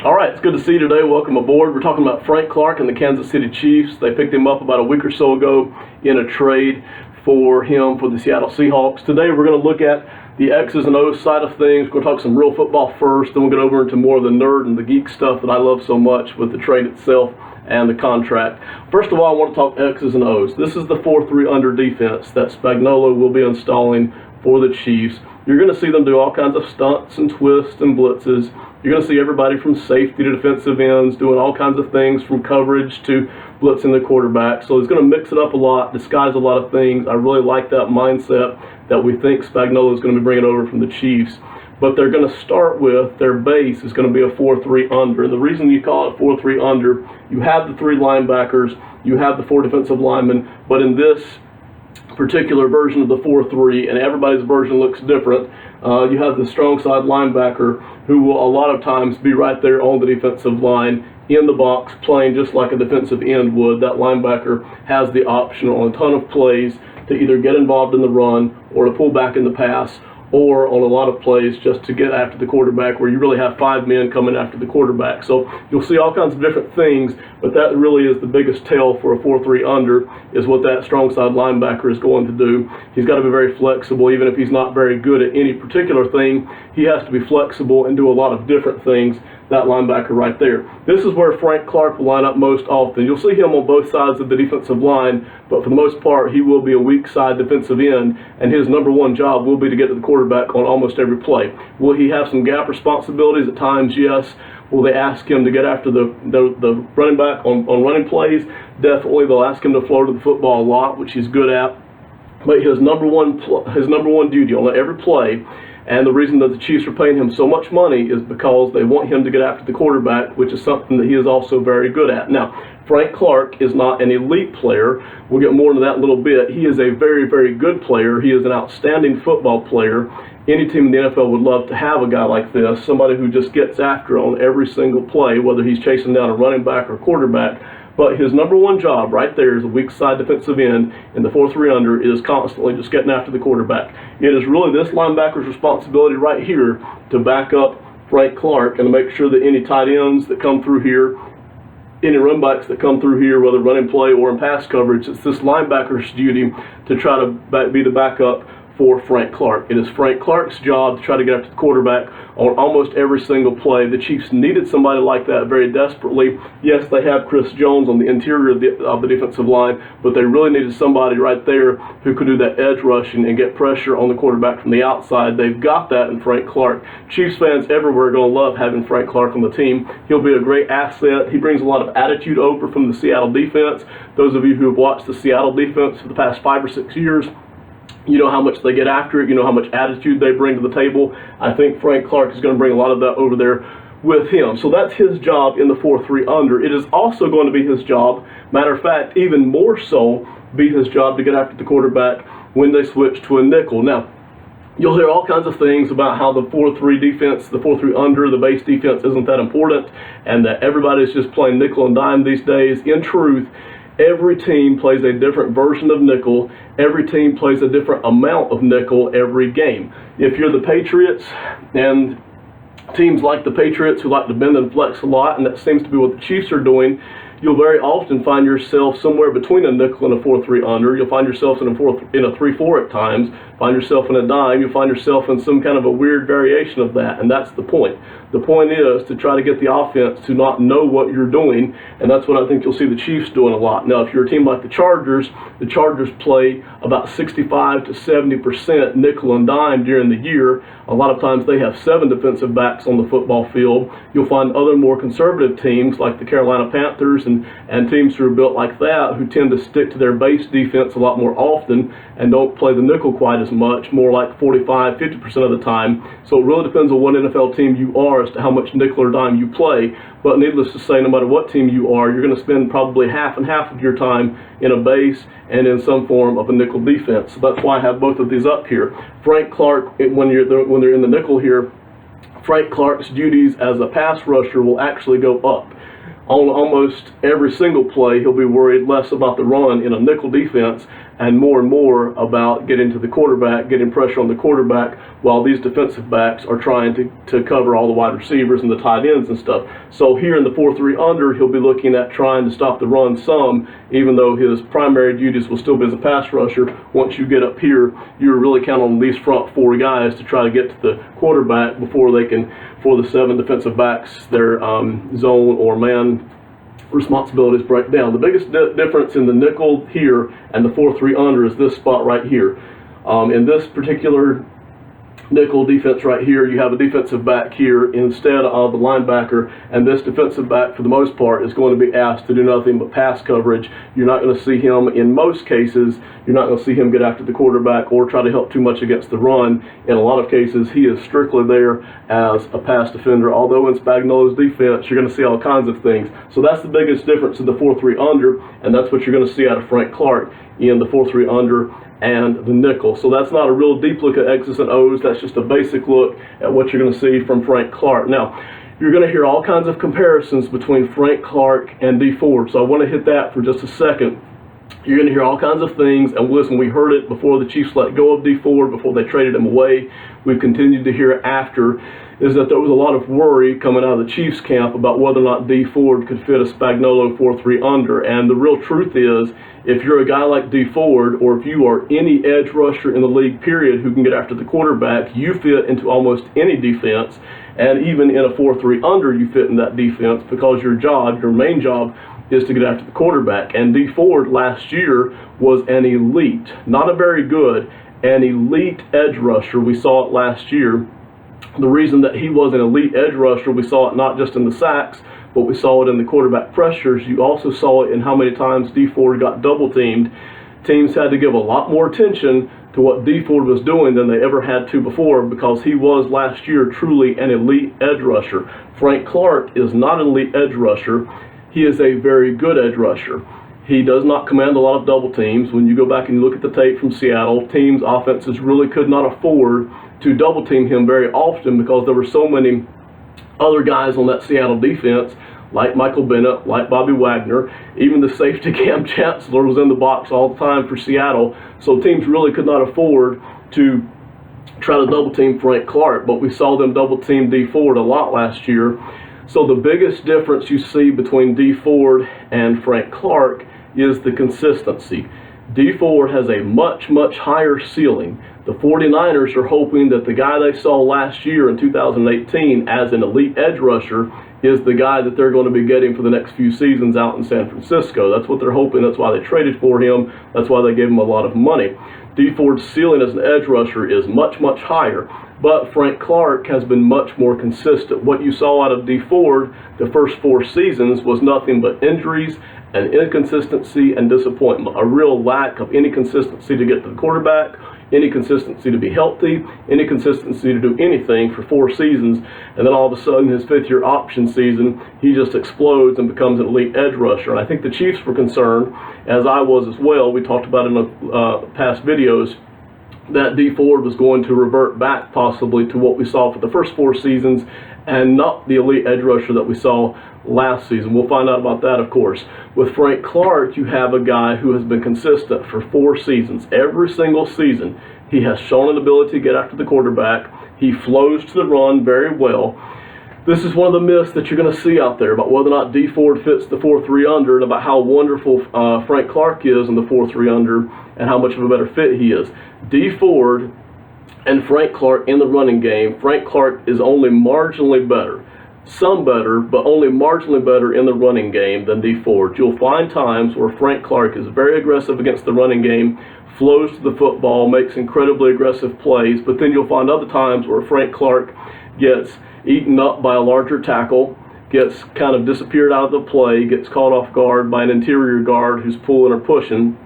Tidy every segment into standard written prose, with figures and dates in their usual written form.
All right, it's good to see you today. Welcome aboard. We're talking about Frank Clark and the Kansas City Chiefs. They picked him up about a week or so ago in a trade for him for the Seattle Seahawks. Today we're going to look at the X's and O's side of things. We're going to talk some real football first, then we'll get over into more of the nerd and the geek stuff that I love so much with the trade itself and the contract. First of all, I want to talk X's and O's. This is the 4-3 under defense that Spagnuolo will be installing for the Chiefs. You're going to see them do all kinds of stunts and twists and blitzes. You're going to see everybody from safety to defensive ends doing all kinds of things from coverage to blitzing the quarterback. So it's going to mix it up a lot, disguise a lot of things. I really like that mindset that we think Spagnuolo is going to be bringing over from the Chiefs. But they're going to start with their base is going to be a 4-3 under. And the reason you call it 4-3 under, you have the 3 linebackers, you have the 4 defensive linemen, but in this particular version of the 4-3, and everybody's version looks different, you have the strong side linebacker who will a lot of times be right there on the defensive line in the box playing just like a defensive end would. That linebacker has the option on a ton of plays to either get involved in the run or to pull back in the pass, or on a lot of plays just to get after the quarterback where you really have 5 men coming after the quarterback. So you'll see all kinds of different things, but that really is the biggest tell for a 4-3 under is what that strong side linebacker is going to do. He's got to be very flexible. Even if he's not very good at any particular thing, he has to be flexible and do a lot of different things, that linebacker right there. This is where Frank Clark will line up most often. You'll see him on both sides of the defensive line, but for the most part, he will be a weak side defensive end, and his number one job will be to get to the quarterback on almost every play. Will he have some gap responsibilities at times? Yes. Will they ask him to get after the running back on running plays? Definitely. They'll ask him to flow to the football a lot, which he's good at. But his number one duty on every play, and the reason that the Chiefs are paying him so much money, is because they want him to get after the quarterback, which is something that he is also very good at. Now, Frank Clark is not an elite player. We'll get more into that in a little bit. He is a very, very good player. He is an outstanding football player. Any team in the NFL would love to have a guy like this, somebody who just gets after on every single play, whether he's chasing down a running back or quarterback. But his number one job right there as a weak side defensive end in the 4-3 under is constantly just getting after the quarterback. It is really this linebacker's responsibility right here to back up Frank Clark and to make sure that any tight ends that come through here, any run backs that come through here, whether running play or in pass coverage, it's this linebacker's duty to try to be the backup for Frank Clark. It is Frank Clark's job to try to get after the quarterback on almost every single play. The Chiefs needed somebody like that very desperately. Yes, they have Chris Jones on the interior of the defensive line, but they really needed somebody right there who could do that edge rushing and get pressure on the quarterback from the outside. They've got that in Frank Clark. Chiefs fans everywhere are going to love having Frank Clark on the team. He'll be a great asset. He brings a lot of attitude over from the Seattle defense. Those of you who have watched the Seattle defense for the past 5 or 6 years, you know how much they get after it. You know how much attitude they bring to the table. I think Frank Clark is going to bring a lot of that over there with him. So that's his job in the 4-3 under. It is also going to be his job, matter of fact, even more so, be his job to get after the quarterback when they switch to a nickel. Now, you'll hear all kinds of things about how the 4-3 defense, the 4-3 under, the base defense isn't that important, and that everybody's just playing nickel and dime these days. In truth, every team plays a different version of nickel. Every team plays a different amount of nickel every game. If you're the Patriots, and teams like the Patriots who like to bend and flex a lot, and that seems to be what the Chiefs are doing, you'll very often find yourself somewhere between a nickel and a 4-3 under. You'll find yourself in a 3-4 at times, find yourself in a dime, you'll find yourself in some kind of a weird variation of that, and that's the point. The point is to try to get the offense to not know what you're doing, and that's what I think you'll see the Chiefs doing a lot. Now, if you're a team like the Chargers play about 65 to 70% nickel and dime during the year. A lot of times they have 7 defensive backs on the football field. You'll find other more conservative teams like the Carolina Panthers and teams who are built like that who tend to stick to their base defense a lot more often and don't play the nickel quite as much, more like 45, 50% of the time. So it really depends on what NFL team you are as to how much nickel or dime you play. But needless to say, no matter what team you are, you're going to spend probably half and half of your time in a base and in some form of a nickel defense. So that's why I have both of these up here. Frank Clark, when they're in the nickel here, Frank Clark's duties as a pass rusher will actually go up. On almost every single play, he'll be worried less about the run in a nickel defense and more about getting to the quarterback, getting pressure on the quarterback, while these defensive backs are trying to cover all the wide receivers and the tight ends and stuff. So here in the 4-3 under, he'll be looking at trying to stop the run some, even though his primary duties will still be as a pass rusher. Once you get up here, you're really counting on these front 4 guys to try to get to the quarterback before they can, for the 7 defensive backs, their zone or man responsibilities break down. The biggest difference in the nickel here and the 4-3 under is this spot right here. In this particular nickel defense right here, you have a defensive back here instead of the linebacker, and this defensive back for the most part is going to be asked to do nothing but pass coverage. You're not going to see him, in most cases, you're not going to see him get after the quarterback or try to help too much against the run. In a lot of cases, he is strictly there as a pass defender, although in Spagnuolo's defense, you're going to see all kinds of things. So that's the biggest difference in the 4-3 under, and that's what you're going to see out of Frank Clark in the 4-3 under and the nickel. So that's not a real deep look at X's and O's. That's just a basic look at what you're going to see from Frank Clark. Now, you're going to hear all kinds of comparisons between Frank Clark and Dee Ford. So I want to hit that for just a second. You're going to hear all kinds of things, and listen, we heard it before the Chiefs let go of Dee Ford, before they traded him away. We've continued to hear it after, is that there was a lot of worry coming out of the Chiefs camp about whether or not Dee Ford could fit a Spagnuolo 4-3 under. And the real truth is, if you're a guy like Dee Ford, or if you are any edge rusher in the league, period, who can get after the quarterback, you fit into almost any defense. And even in a 4-3 under, you fit in that defense, because your job, your main job, is to get after the quarterback. And Dee Ford last year was an elite, not a very good, an elite edge rusher. We saw it last year. The reason that he was an elite edge rusher, we saw it not just in the sacks, but we saw it in the quarterback pressures. You also saw it in how many times Dee Ford got double teamed. Teams had to give a lot more attention to what Dee Ford was doing than they ever had to before, because he was last year truly an elite edge rusher. Frank Clark is not an elite edge rusher. He is a very good edge rusher. He does not command a lot of double teams. When you go back and you look at the tape from Seattle, teams' offenses really could not afford to double team him very often, because there were so many other guys on that Seattle defense, like Michael Bennett, like Bobby Wagner. Even the safety Cam Chancellor was in the box all the time for Seattle. So teams really could not afford to try to double team Frank Clark, but we saw them double team Dee Ford a lot last year. So the biggest difference you see between Dee Ford and Frank Clark is the consistency. Dee Ford has a much higher ceiling. The 49ers are hoping that the guy they saw last year in 2018 as an elite edge rusher is the guy that they're going to be getting for the next few seasons out in San Francisco. That's what they're hoping. That's why they traded for him. That's why they gave him a lot of money. Dee Ford's ceiling as an edge rusher is much higher, but Frank Clark has been much more consistent. What you saw out of Dee Ford the first 4 seasons was nothing but injuries and inconsistency and disappointment. A real lack of any consistency to get to the quarterback, any consistency to be healthy, any consistency to do anything for 4 seasons. And then all of a sudden, his 5th-year option season, he just explodes and becomes an elite edge rusher. And I think the Chiefs were concerned, as I was as well. We talked about in the past videos, that Dee Ford was going to revert back possibly to what we saw for the first 4 seasons, and not the elite edge rusher that we saw last season. We'll find out about that, of course. With Frank Clark, you have a guy who has been consistent for 4 seasons. Every single season, he has shown an ability to get after the quarterback. He flows to the run very well. This is one of the myths that you're going to see out there about whether or not Dee Ford fits the 4-3 under, and about how wonderful Frank Clark is in the 4-3 under, and how much of a better fit he is. Dee Ford and Frank Clark in the running game, Frank Clark is only marginally better. Some better, but only marginally better in the running game than Dee Ford. You'll find times where Frank Clark is very aggressive against the running game, flows to the football, makes incredibly aggressive plays, but then you'll find other times where Frank Clark gets eaten up by a larger tackle, gets kind of disappeared out of the play, gets caught off guard by an interior guard who's pulling or pushing.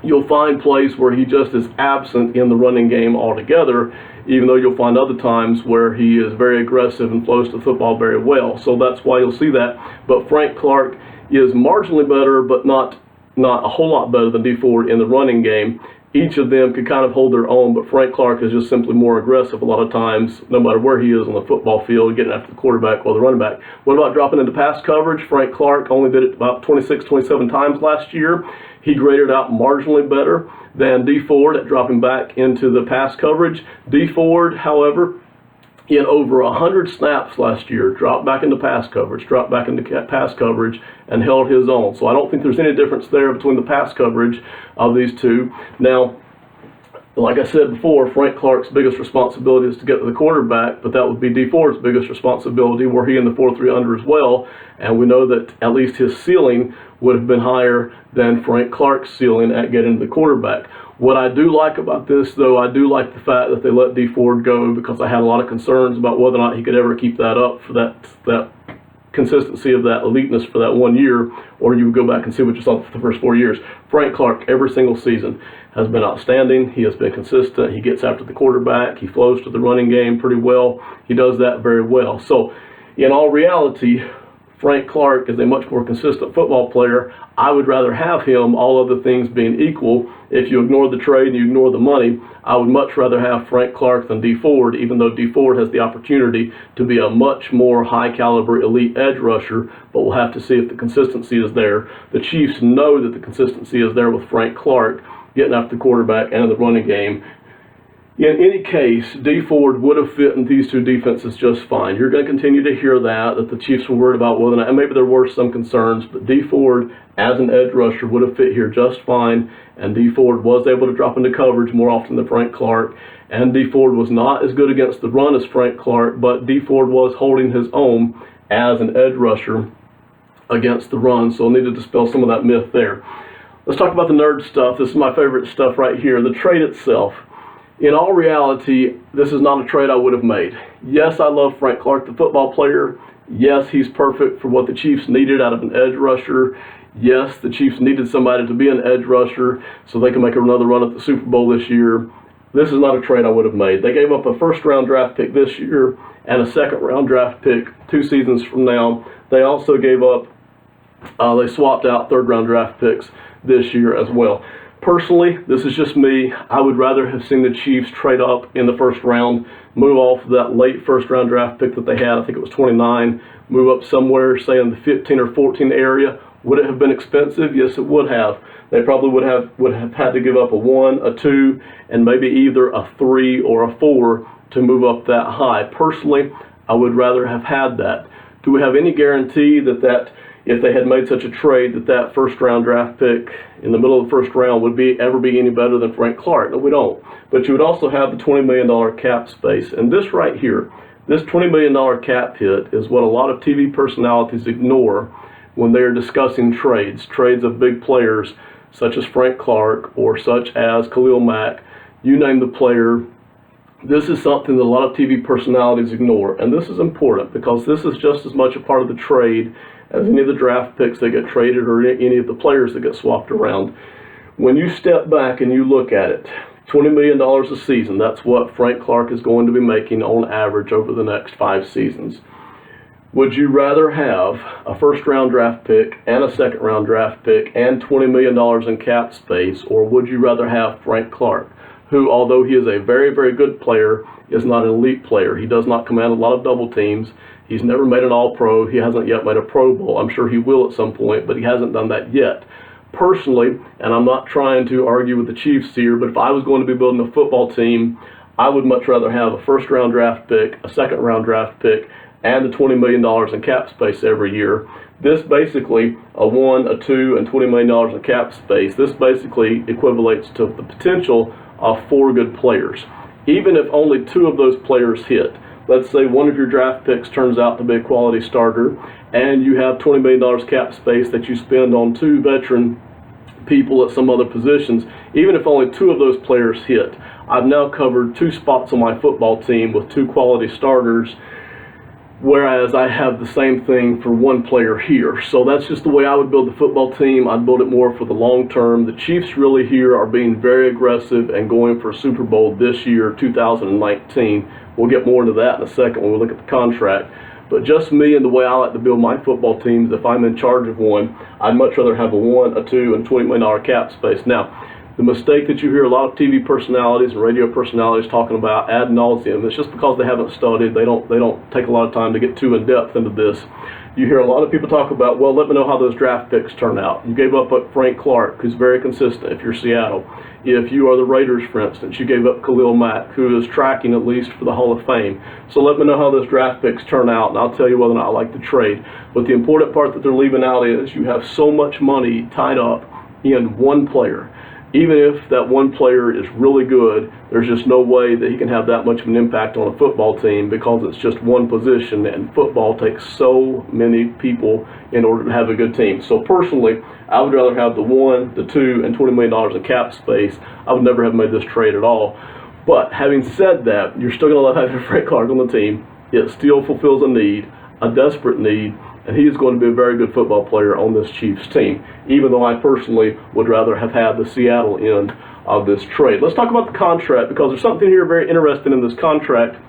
You'll find plays where he just is absent in the running game altogether, even though you'll find other times where he is very aggressive and flows to the football very well. So that's why you'll see that. But Frank Clark is marginally better, but not a whole lot better than Dee Ford in the running game. each of them could kind of hold their own, but Frank Clark is just simply more aggressive a lot of times, no matter where he is on the football field, getting after the quarterback or the running back. What about dropping into pass coverage? Frank Clark only did it about 26, 27 times last year. He graded out marginally better than Dee Ford at dropping back into the pass coverage. Dee Ford, however, in over 100 snaps last year, dropped back into pass coverage, and held his own. So I don't think there's any difference there between the pass coverage of these two. Now, like I said before, Frank Clark's biggest responsibility is to get to the quarterback, but that would be Dee Ford's biggest responsibility, were he in the 4.3 under as well. And we know that at least his ceiling would have been higher than Frank Clark's ceiling at getting to the quarterback. What I do like about this, though, I do like the fact that they let Dee Ford go, because I had a lot of concerns about whether or not he could ever keep that up for that consistency of that eliteness for that 1 year, or you would go back and see what you saw for the first 4 years. Frank Clark, every single season, has been outstanding. He has been consistent. He gets after the quarterback. He flows to the running game pretty well. He does that very well. So, in all reality, Frank Clark is a much more consistent football player. I would rather have him, all other things being equal. If you ignore the trade and you ignore the money, I would much rather have Frank Clark than Dee Ford, even though Dee Ford has the opportunity to be a much more high-caliber elite edge rusher, but we'll have to see if the consistency is there. The Chiefs know that the consistency is there with Frank Clark getting after the quarterback and in the running game. In any case, Dee Ford would have fit in these two defenses just fine. You're going to continue to hear that the Chiefs were worried about whether or not, and maybe there were some concerns, but Dee Ford as an edge rusher would have fit here just fine, and Dee Ford was able to drop into coverage more often than Frank Clark, and Dee Ford was not as good against the run as Frank Clark, but Dee Ford was holding his own as an edge rusher against the run, so I need to dispel some of that myth there. Let's talk about the nerd stuff. This is my favorite stuff right here, the trade itself. In all reality, this is not a trade I would have made. Yes, I love Frank Clark, the football player. Yes, he's perfect for what the Chiefs needed out of an edge rusher. Yes, the Chiefs needed somebody to be an edge rusher so they can make another run at the Super Bowl this year. This is not a trade I would have made. They gave up a first-round draft pick this year and a second-round draft pick 2 seasons from now. They also gave up, they swapped out third-round draft picks this year as well. Personally, this is just me. I would rather have seen the Chiefs trade up in the first round, move off of that late first-round draft pick that they had. I think it was 29, move up somewhere, say in the 15 or 14 area. Would it have been expensive? Yes, it would have. They probably would have had to give up a 1, a 2, and maybe either a 3 or a 4 to move up that high. Personally, I would rather have had that. Do we have any guarantee that if they had made such a trade, that first-round draft pick in the middle of the first round would ever be any better than Frank Clark? No, we don't. But you would also have the $20 million cap space. And this right here, this $20 million cap hit is what a lot of TV personalities ignore when they are discussing trades of big players such as Frank Clark or such as Khalil Mack. You name the player. This is something that a lot of TV personalities ignore. And this is important because this is just as much a part of the trade as any of the draft picks that get traded or any of the players that get swapped around. When you step back and you look at it, $20 million a season, that's what Frank Clark is going to be making on average over the next 5 seasons. Would you rather have a first-round draft pick and a second-round draft pick and $20 million in cap space, or would you rather have Frank Clark, who, although he is a very, very good player, is not an elite player? He does not command a lot of double teams. He's never made an All-Pro. He hasn't yet made a Pro Bowl. I'm sure he will at some point, but he hasn't done that yet. Personally, and I'm not trying to argue with the Chiefs here, but if I was going to be building a football team, I would much rather have a first-round draft pick, a second-round draft pick, and the $20 million in cap space every year. This basically, a 1, a 2, and $20 million in cap space, this basically equivalates to the potential of 4 good players. Even if only 2 of those players hit, let's say one of your draft picks turns out to be a quality starter, and you have $20 million cap space that you spend on 2 veteran people at some other positions. Even if only 2 of those players hit, I've now covered 2 spots on my football team with 2 quality starters, whereas I have the same thing for 1 player here. So that's just the way I would build the football team. I'd build it more for the long term. The Chiefs really here are being very aggressive and going for a Super Bowl this year, 2019. We'll get more into that in a second when we look at the contract. But just me and the way I like to build my football teams, if I'm in charge of one, I'd much rather have a 1, a 2, and $20 million cap space. Now, The mistake that you hear a lot of TV personalities and radio personalities talking about ad nauseum, it's just because they haven't studied. They don't take a lot of time to get too in depth into this. You hear a lot of people talk about, well, let me know how those draft picks turn out. You gave up Frank Clark, who's very consistent if you're Seattle. If you are the Raiders, for instance, you gave up Khalil Mack, who is tracking at least for the Hall of Fame. So let me know how those draft picks turn out, and I'll tell you whether or not I like the trade. But the important part that they're leaving out is you have so much money tied up in one player. Even if that one player is really good, there's just no way that he can have that much of an impact on a football team because it's just one position, and football takes so many people in order to have a good team. So personally, I would rather have the 1, the 2, and $20 million in cap space. I would never have made this trade at all. But having said that, you're still going to love having Frank Clark on the team. It still fulfills a need, a desperate need, and he is going to be a very good football player on this Chiefs team, even though I personally would rather have had the Seattle end of this trade. Let's talk about the contract, because there's something here very interesting in this contract,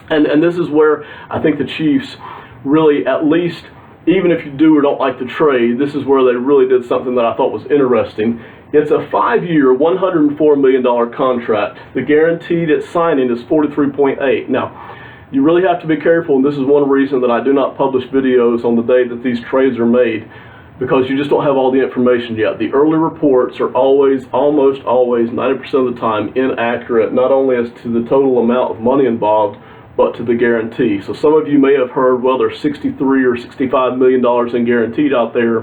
and this is where I think the Chiefs really, at least, even if you do or don't like the trade, this is where they really did something that I thought was interesting. It's a 5-year, $104 million contract. The guaranteed at signing is $43.8. Now, you really have to be careful, and this is one reason that I do not publish videos on the day that these trades are made, because you just don't have all the information yet. The early reports are always, almost always, 90% of the time, inaccurate, not only as to the total amount of money involved, but to the guarantee. So some of you may have heard, well, there's $63 or $65 million in guaranteed out there.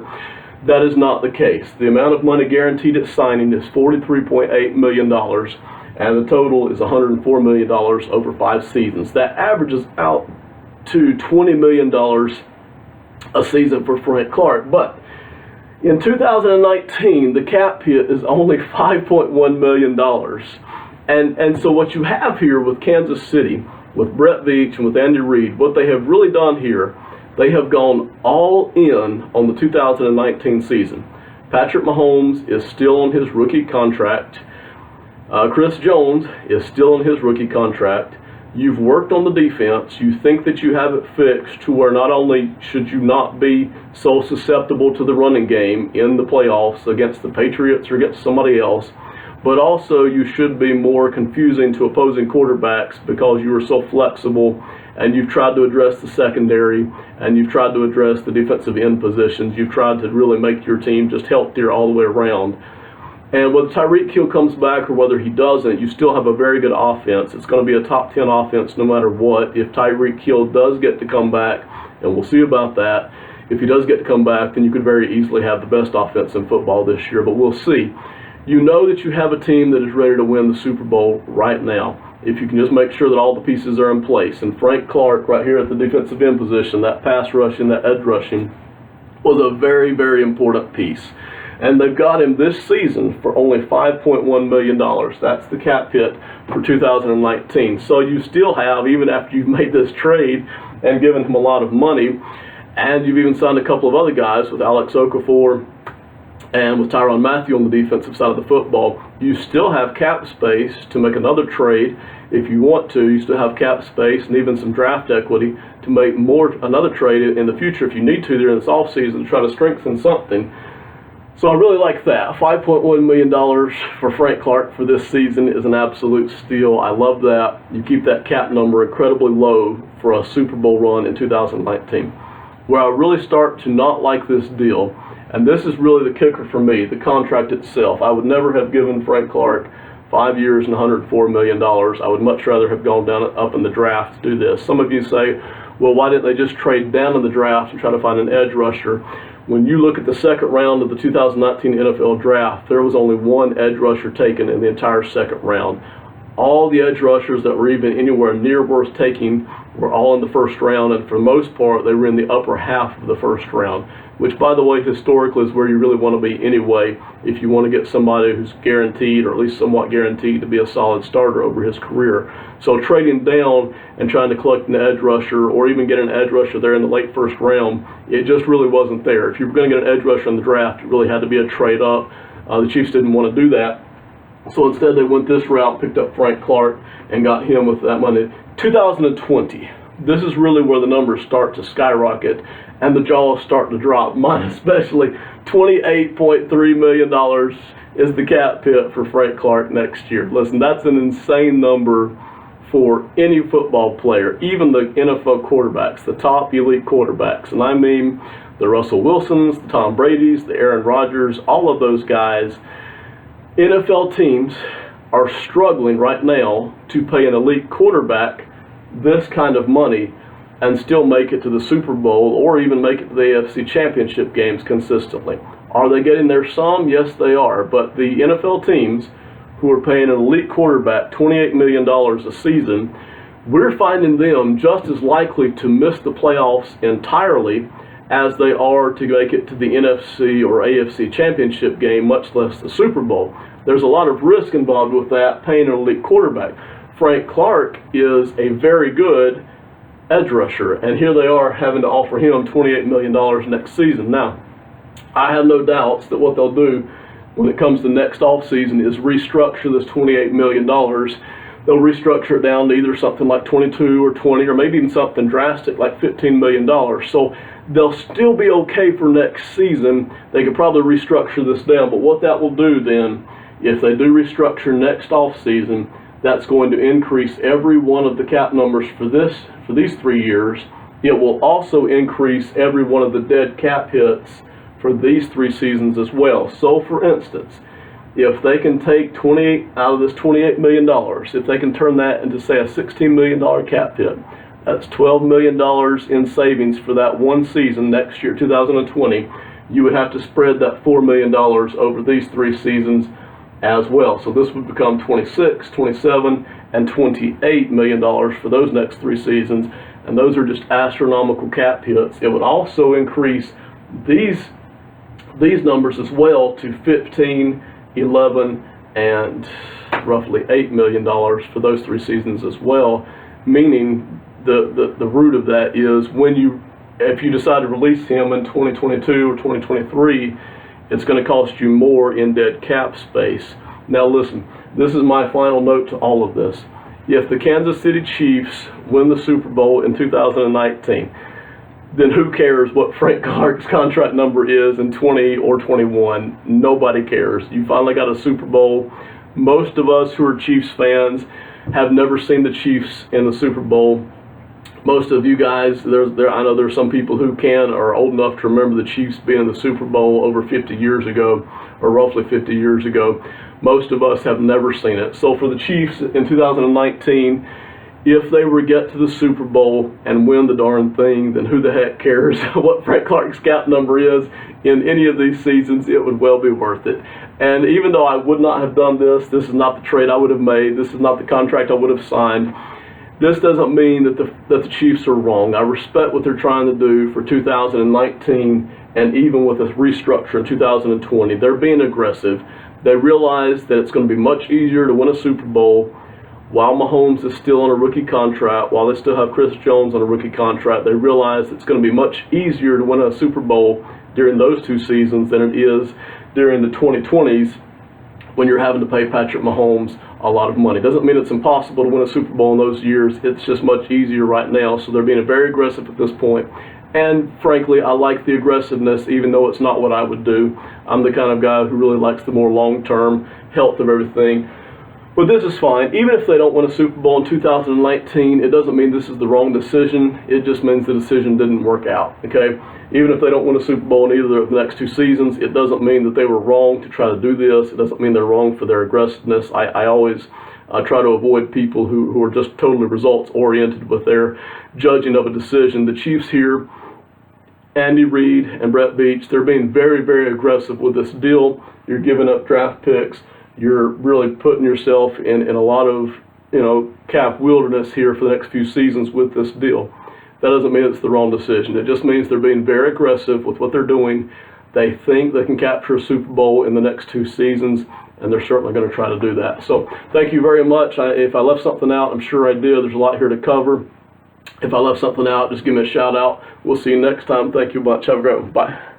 That is not the case. The amount of money guaranteed at signing is $43.8 million. And the total is $104 million over 5 seasons. That averages out to $20 million a season for Frank Clark. But in 2019, the cap hit is only $5.1 million. And so what you have here with Kansas City, with Brett Veach and with Andy Reid, what they have really done here, they have gone all in on the 2019 season. Patrick Mahomes is still on his rookie contract. Chris Jones is still on his rookie contract. You've worked on the defense. You think that you have it fixed to where not only should you not be so susceptible to the running game in the playoffs against the Patriots or against somebody else, but also you should be more confusing to opposing quarterbacks because you are so flexible, and you've tried to address the secondary, and you've tried to address the defensive end positions. You've tried to really make your team just healthier all the way around. And whether Tyreek Hill comes back or whether he doesn't, you still have a very good offense. It's going to be a top 10 offense no matter what. If Tyreek Hill does get to come back, and we'll see about that, if he does get to come back, then you could very easily have the best offense in football this year, but we'll see. You know that you have a team that is ready to win the Super Bowl right now, if you can just make sure that all the pieces are in place. And Frank Clark right here at the defensive end position, that pass rushing, that edge rushing, was a very, very important piece. And they've got him this season for only $5.1 million. That's the cap hit for 2019. So you still have, even after you've made this trade and given him a lot of money, and you've even signed a couple of other guys with Alex Okafor and with Tyrann Mathieu on the defensive side of the football, you still have cap space to make another trade if you want to. You still have cap space and even some draft equity to make another trade in the future if you need to during this offseason to try to strengthen something. So I really like that. $5.1 million for Frank Clark for this season is an absolute steal. I love that. You keep that cap number incredibly low for a Super Bowl run in 2019. Where I really start to not like this deal, and this is really the kicker for me, the contract itself. I would never have given Frank Clark 5 years and $104 million. I would much rather have gone up in the draft to do this. Some of you say, well, why didn't they just trade down in the draft and try to find an edge rusher? When you look at the second round of the 2019 NFL draft, there was only one edge rusher taken in the entire second round. All the edge rushers that were even anywhere near worth taking were all in the first round, and for the most part, they were in the upper half of the first round, which, by the way, historically is where you really want to be anyway if you want to get somebody who's guaranteed, or at least somewhat guaranteed, to be a solid starter over his career. So trading down and trying to collect an edge rusher, or even get an edge rusher there in the late first round, it just really wasn't there. If you were going to get an edge rusher in the draft, it really had to be a trade up. The Chiefs didn't want to do that. So instead they went this route, picked up Frank Clark, and got him with that money. 2020, this is really where the numbers start to skyrocket and the jaws start to drop. Mine especially. $28.3 million is the cap hit for Frank Clark next year. Listen, that's an insane number for any football player, even the NFL quarterbacks, the top elite quarterbacks. And I mean the Russell Wilsons, the Tom Bradys, the Aaron Rodgers, all of those guys. NFL teams are struggling right now to pay an elite quarterback this kind of money and still make it to the Super Bowl or even make it to the AFC Championship games consistently. Are they getting there some? Yes, they are. But the NFL teams who are paying an elite quarterback $28 million a season, we're finding them just as likely to miss the playoffs entirely as they are to make it to the NFC or AFC Championship game, much less the Super Bowl. There's a lot of risk involved with that, paying an elite quarterback. Frank Clark is a very good edge rusher, and here they are having to offer him $28 million next season. Now, I have no doubts that what they'll do when it comes to next offseason is restructure this $28 million. They'll restructure it down to either something like 22 or 20 or maybe even something drastic like $15 million. So they'll still be okay for next season. They could probably restructure this down, but what that will do then, if they do restructure next offseason, that's going to increase every one of the cap numbers for these 3 years. It will also increase every one of the dead cap hits for these 3 seasons as well. So for instance, if they can take 28 out of this $28 million, if they can turn that into say a $16 million cap hit, that's $12 million in savings for that one season next year, 2020. You would have to spread that $4 million over these 3 seasons as well. So this would become $26, $27, and $28 million for those next 3 seasons. And those are just astronomical cap hits. It would also increase these numbers as well to 15, 11, and roughly $8 million for those 3 seasons as well, meaning the root of that is if you decide to release him in 2022 or 2023, it's going to cost you more in dead cap space. Now listen, this is my final note to all of this. If the Kansas City Chiefs win the Super Bowl in 2019, then who cares what Frank Clark's contract number is in 20 or 21? Nobody cares. You finally got a Super Bowl. Most of us who are Chiefs fans have never seen the Chiefs in the Super Bowl. Most of you guys, I know there's some people who are old enough to remember the Chiefs being in the Super Bowl over 50 years ago, or roughly 50 years ago. Most of us have never seen it. So for the Chiefs in 2019, if they were to get to the Super Bowl and win the darn thing, then who the heck cares what Frank Clark's cap number is in any of these seasons? It would well be worth it. And even though I would not have done this is not the trade I would have made, this is not the contract I would have signed, this doesn't mean that the Chiefs are wrong. I respect what they're trying to do for 2019 and even with a restructure in 2020. They're being aggressive. They realize that it's going to be much easier to win a Super Bowl while Mahomes is still on a rookie contract, while they still have Chris Jones on a rookie contract. They realize it's going to be much easier to win a Super Bowl during those 2 seasons than it is during the 2020s when you're having to pay Patrick Mahomes a lot of money. Doesn't mean it's impossible to win a Super Bowl in those years. It's just much easier right now. So they're being very aggressive at this point. And frankly, I like the aggressiveness, even though it's not what I would do. I'm the kind of guy who really likes the more long-term health of everything. But this is fine. Even if they don't win a Super Bowl in 2019, it doesn't mean this is the wrong decision. It just means the decision didn't work out, okay? Even if they don't win a Super Bowl in either of the next 2 seasons, it doesn't mean that they were wrong to try to do this. It doesn't mean they're wrong for their aggressiveness. I always try to avoid people who are just totally results-oriented with their judging of a decision. The Chiefs here, Andy Reid and Brett Veach, they're being very, very aggressive with this deal. You're giving up draft picks. You're really putting yourself in a lot of, cap wilderness here for the next few seasons with this deal. That doesn't mean it's the wrong decision. It just means they're being very aggressive with what they're doing. They think they can capture a Super Bowl in the next 2 seasons, and they're certainly going to try to do that. So thank you very much. If I left something out, I'm sure I did. There's a lot here to cover. If I left something out, just give me a shout out. We'll see you next time. Thank you much. Have a great one. Bye.